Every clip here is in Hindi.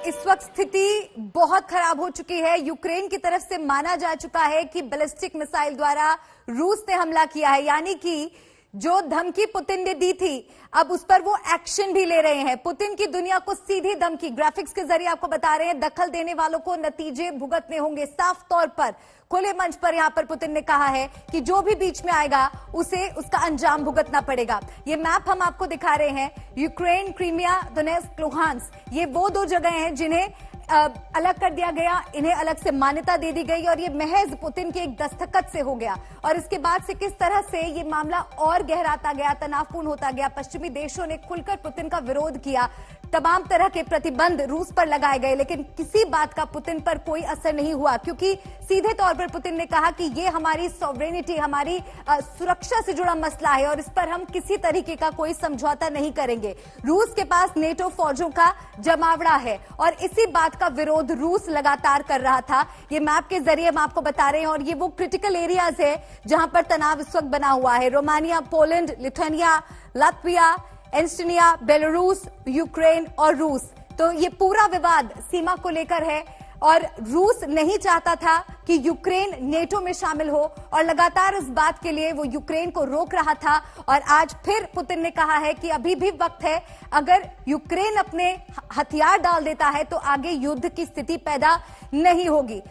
इस वक्त स्थिति बहुत खराब हो चुकी है। यूक्रेन की तरफ से माना जा चुका है कि बैलिस्टिक मिसाइल द्वारा रूस ने हमला किया है, यानी कि जो धमकी पुतिन ने दी थी अब उस पर वो एक्शन भी ले रहे हैं। पुतिन की दुनिया को सीधी धमकी ग्राफिक्स के जरिए आपको बता रहे हैं, दखल देने वालों को नतीजे भुगतने होंगे। साफ तौर पर खुले मंच पर यहां पर पुतिन ने कहा है कि जो भी बीच में आएगा उसे उसका अंजाम भुगतना पड़ेगा। ये मैप हम आपको दिखा रहे हैं, यूक्रेन, क्रीमिया, दोनेत्स्क, लुहांस्क, ये वो दो जगह हैं जिन्हें अलग कर दिया गया, इन्हें अलग से मान्यता दे दी गई और ये महज पुतिन के एक दस्तखत से हो गया। और इसके बाद से किस तरह से ये मामला और गहराता गया, तनावपूर्ण होता गया। पश्चिमी देशों ने खुलकर पुतिन का विरोध किया, तमाम तरह के प्रतिबंध रूस पर लगाए गए, लेकिन किसी बात का पुतिन पर कोई असर नहीं हुआ, क्योंकि सीधे तौर पर पुतिन ने कहा कि ये हमारी सॉवरेनिटी, हमारी सुरक्षा से जुड़ा मसला है और इस पर हम किसी तरीके का कोई समझौता नहीं करेंगे। रूस के पास नेटो फौजों का जमावड़ा है और इसी बात का विरोध रूस लगातार कर रहा था। ये मैप के जरिए हम आपको बता रहे हैं और ये वो क्रिटिकल एरियाज है जहां पर तनाव इस वक्त बना हुआ है। Romania, Poland, Lithuania, Latvia, Estonia, Belarus, Ukraine और रूस। तो ये पूरा विवाद सीमा को लेकर है और रूस नहीं चाहता था कि यूक्रेन नेटो में शामिल हो और लगातार इस बात के लिए वो यूक्रेन को रोक रहा था। और आज फिर पुतिन ने कहा है कि अभी भी वक्त है, अगर यूक्रेन अपने हथियार डाल देता है तो आगे युद्ध की स्थिति पैदा नहीं होगी।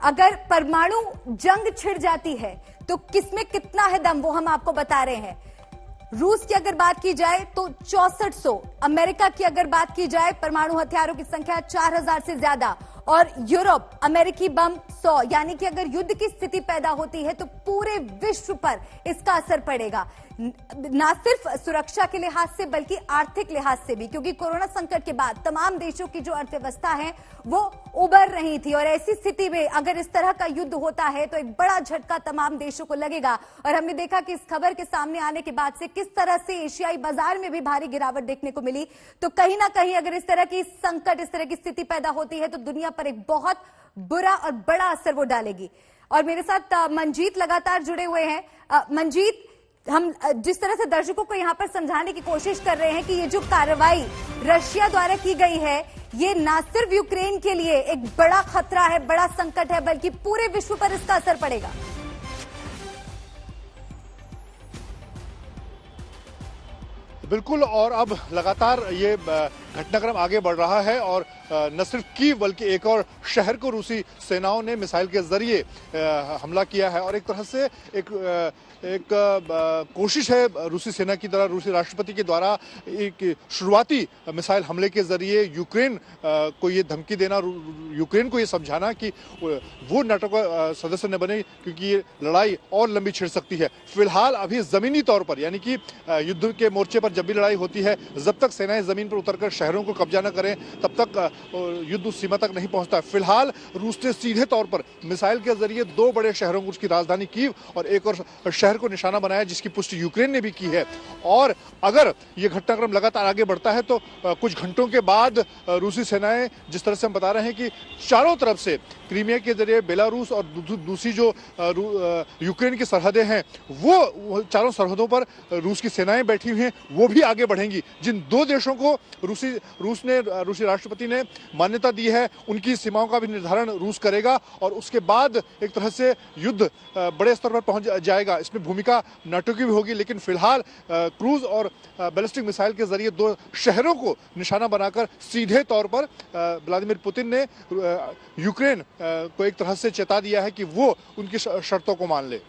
अगर परमाणु जंग छिड़ जाती है तो किसमें कितना है दम, वो हम आपको बता रहे हैं। रूस की अगर बात की जाए तो 6400, अमेरिका की अगर बात की जाए परमाणु हथियारों की संख्या 4000 से ज्यादा और यूरोप अमेरिकी बम 100, यानी कि अगर युद्ध की स्थिति पैदा होती है तो पूरे विश्व पर इसका असर पड़ेगा, ना सिर्फ सुरक्षा के लिहाज से बल्कि आर्थिक लिहाज से भी, क्योंकि कोरोना संकट के बाद तमाम देशों की जो अर्थव्यवस्था है वो उबर रही थी और ऐसी स्थिति में अगर इस तरह का युद्ध होता है तो एक बड़ा झटका तमाम देशों को लगेगा। और हमने देखा कि इस खबर के सामने आने के बाद से किस तरह से एशियाई बाजार में भी भारी गिरावट देखने को मिली। तो कहीं ना कहीं अगर इस तरह की संकट, इस तरह की स्थिति पैदा होती है तो दुनिया पर एक बहुत बुरा और बड़ा असर वो डालेगी। और मेरे साथ मंजीत लगातार जुड़े हुए हैं। मंजीत, हम जिस तरह से दर्शकों को यहां पर समझाने की कोशिश कर रहे हैं कि ये जो कार्रवाई रशिया द्वारा की गई है ये ना सिर्फ यूक्रेन के लिए एक बड़ा खतरा है, बड़ा संकट है, बल्कि पूरे विश्व पर इसका असर पड़ेगा। बिल्कुल, और अब लगातार ये घटनाक्रम आगे बढ़ रहा है और न सिर्फ कीव बल्कि एक और शहर को रूसी सेनाओं ने मिसाइल के जरिए हमला किया है और एक तरह से एक कोशिश है रूसी सेना की तरह, रूसी राष्ट्रपति के द्वारा एक शुरुआती मिसाइल हमले के जरिए यूक्रेन को ये धमकी देना, यूक्रेन को ये समझाना कि वो नाटो का सदस्य न बने, क्योंकि ये लड़ाई और लंबी छिड़ सकती है। फिलहाल अभी जमीनी तौर पर, यानी कि युद्ध के मोर्चे पर जब भी लड़ाई होती है, जब तक सेनाएं जमीन पर उतरकर शहरों को कब्जा न करें तब तक युद्ध उस सीमा तक नहीं पहुंचता। फिलहाल रूस ने सीधे तौर पर मिसाइल के जरिए दो बड़े शहरों को, उसकी राजधानी कीव और एक और शहर को निशाना बनाया, जिसकी पुष्टि यूक्रेन ने भी की है। और अगर ये घटनाक्रम लगातार आगे बढ़ता है तो कुछ घंटों के बाद रूसी सेनाएं, जिस तरह से हम बता रहे हैं कि चारों तरफ से क्रीमिया के जरिए बेलारूस और दूसरी जो यूक्रेन की सरहदें हैं वो चारों सरहदों पर रूस की सेनाएं बैठी हुई हैं, वो भी आगे बढ़ेंगी। जिन दो देशों को रूसी राष्ट्रपति ने मान्यता दी है उनकी सीमाओं का भी निर्धारण रूस करेगा और उसके बाद एक तरह से युद्ध बड़े स्तर पर पहुंच जाएगा। इसमें भूमिका नाटो की भी होगी, लेकिन फिलहाल क्रूज और बैलिस्टिक मिसाइल के जरिए दो शहरों को निशाना बनाकर सीधे तौर पर व्लादिमीर पुतिन ने यूक्रेन को एक तरह से चेता दिया है कि वो उनकी शर्तों को मान ले।